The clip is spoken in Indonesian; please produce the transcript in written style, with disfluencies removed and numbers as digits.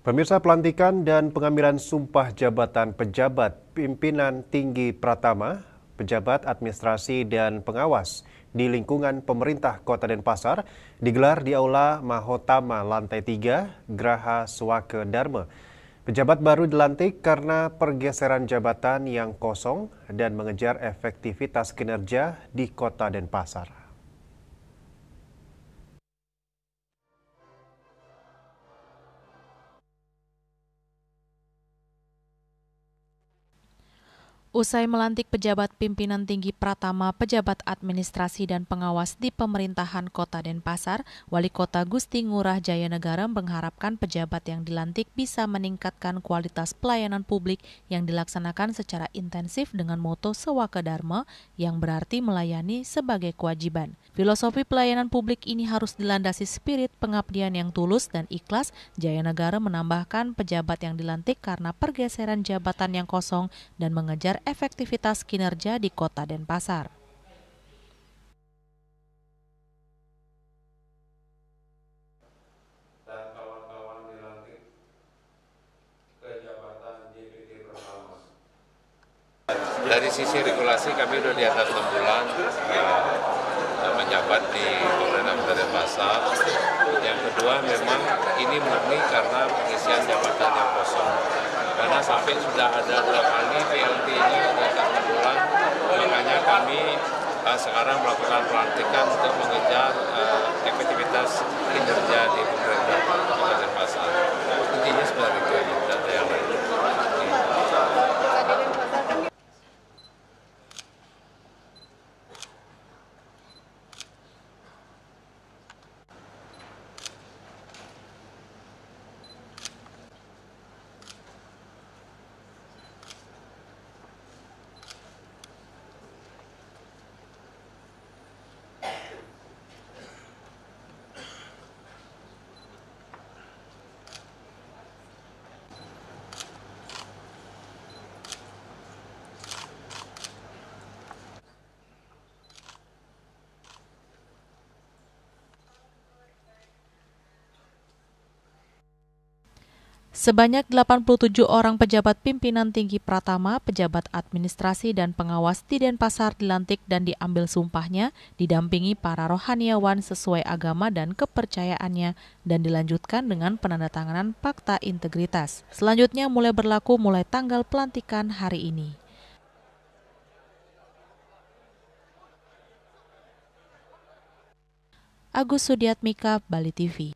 Pemirsa, pelantikan dan pengambilan sumpah jabatan pejabat pimpinan tinggi Pratama, pejabat administrasi dan pengawas di lingkungan pemerintah Kota Denpasar digelar di Aula Mahotama lantai 3 Graha Swake Dharma. Pejabat baru dilantik karena pergeseran jabatan yang kosong dan mengejar efektivitas kinerja di Kota Denpasar. Usai melantik pejabat pimpinan tinggi Pratama, pejabat administrasi dan pengawas di pemerintahan Kota Denpasar, Wali Kota Gusti Ngurah Jayanegara mengharapkan pejabat yang dilantik bisa meningkatkan kualitas pelayanan publik yang dilaksanakan secara intensif dengan moto Swake Dharma yang berarti melayani sebagai kewajiban. Filosofi pelayanan publik ini harus dilandasi spirit pengabdian yang tulus dan ikhlas. Jayanegara menambahkan pejabat yang dilantik karena pergeseran jabatan yang kosong dan mengejar efektivitas kinerja di Kota Denpasar. Dan kawan-kawan dilantik ke jabatan JPT Pratama. Dari sisi regulasi kami sudah di atas 6 bulan menjabat di pemerintah Kota Denpasar. Yang kedua memang ini murni karena pengisian jabatan yang kosong. Karena sampai sudah ada 2 kali PLT-nya di atas 6 bulan, makanya kami sekarang melakukan pelantikan untuk mengejar efektivitas kinerja di pemerintah Kota Denpasar. Intinya seperti itu, tidak ada yang lain. Sebanyak 87 orang pejabat pimpinan tinggi Pratama, pejabat administrasi dan pengawas di Denpasar dilantik dan diambil sumpahnya, didampingi para rohaniawan sesuai agama dan kepercayaannya, dan dilanjutkan dengan penandatanganan Fakta Integritas. Selanjutnya mulai berlaku mulai tanggal pelantikan hari ini. Agus Sudiatmika, Bali TV.